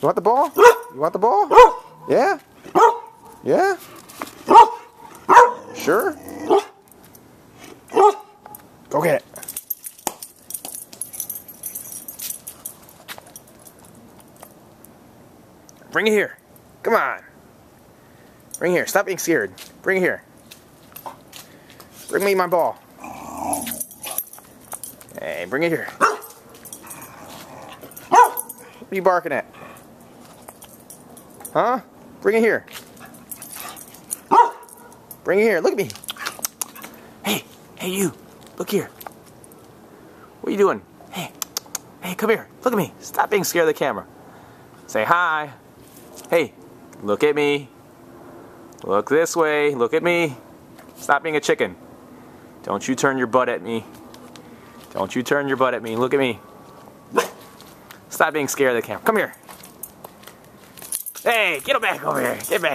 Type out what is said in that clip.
You want the ball? You want the ball? Yeah? Yeah? Sure? Go get it. Bring it here. Come on. Bring it here. Stop being scared. Bring it here. Bring me my ball. Hey, bring it here. What are you barking at? Huh? Bring it here. Bring it here. Look at me. Hey, hey you. Look here. What are you doing? Hey, hey, come here. Look at me. Stop being scared of the camera. Say hi. Hey, look at me. Look this way. Look at me. Stop being a chicken. Don't you turn your butt at me. Don't you turn your butt at me. Look at me. Stop being scared of the camera. Come here. Hey, get back over here. Get back.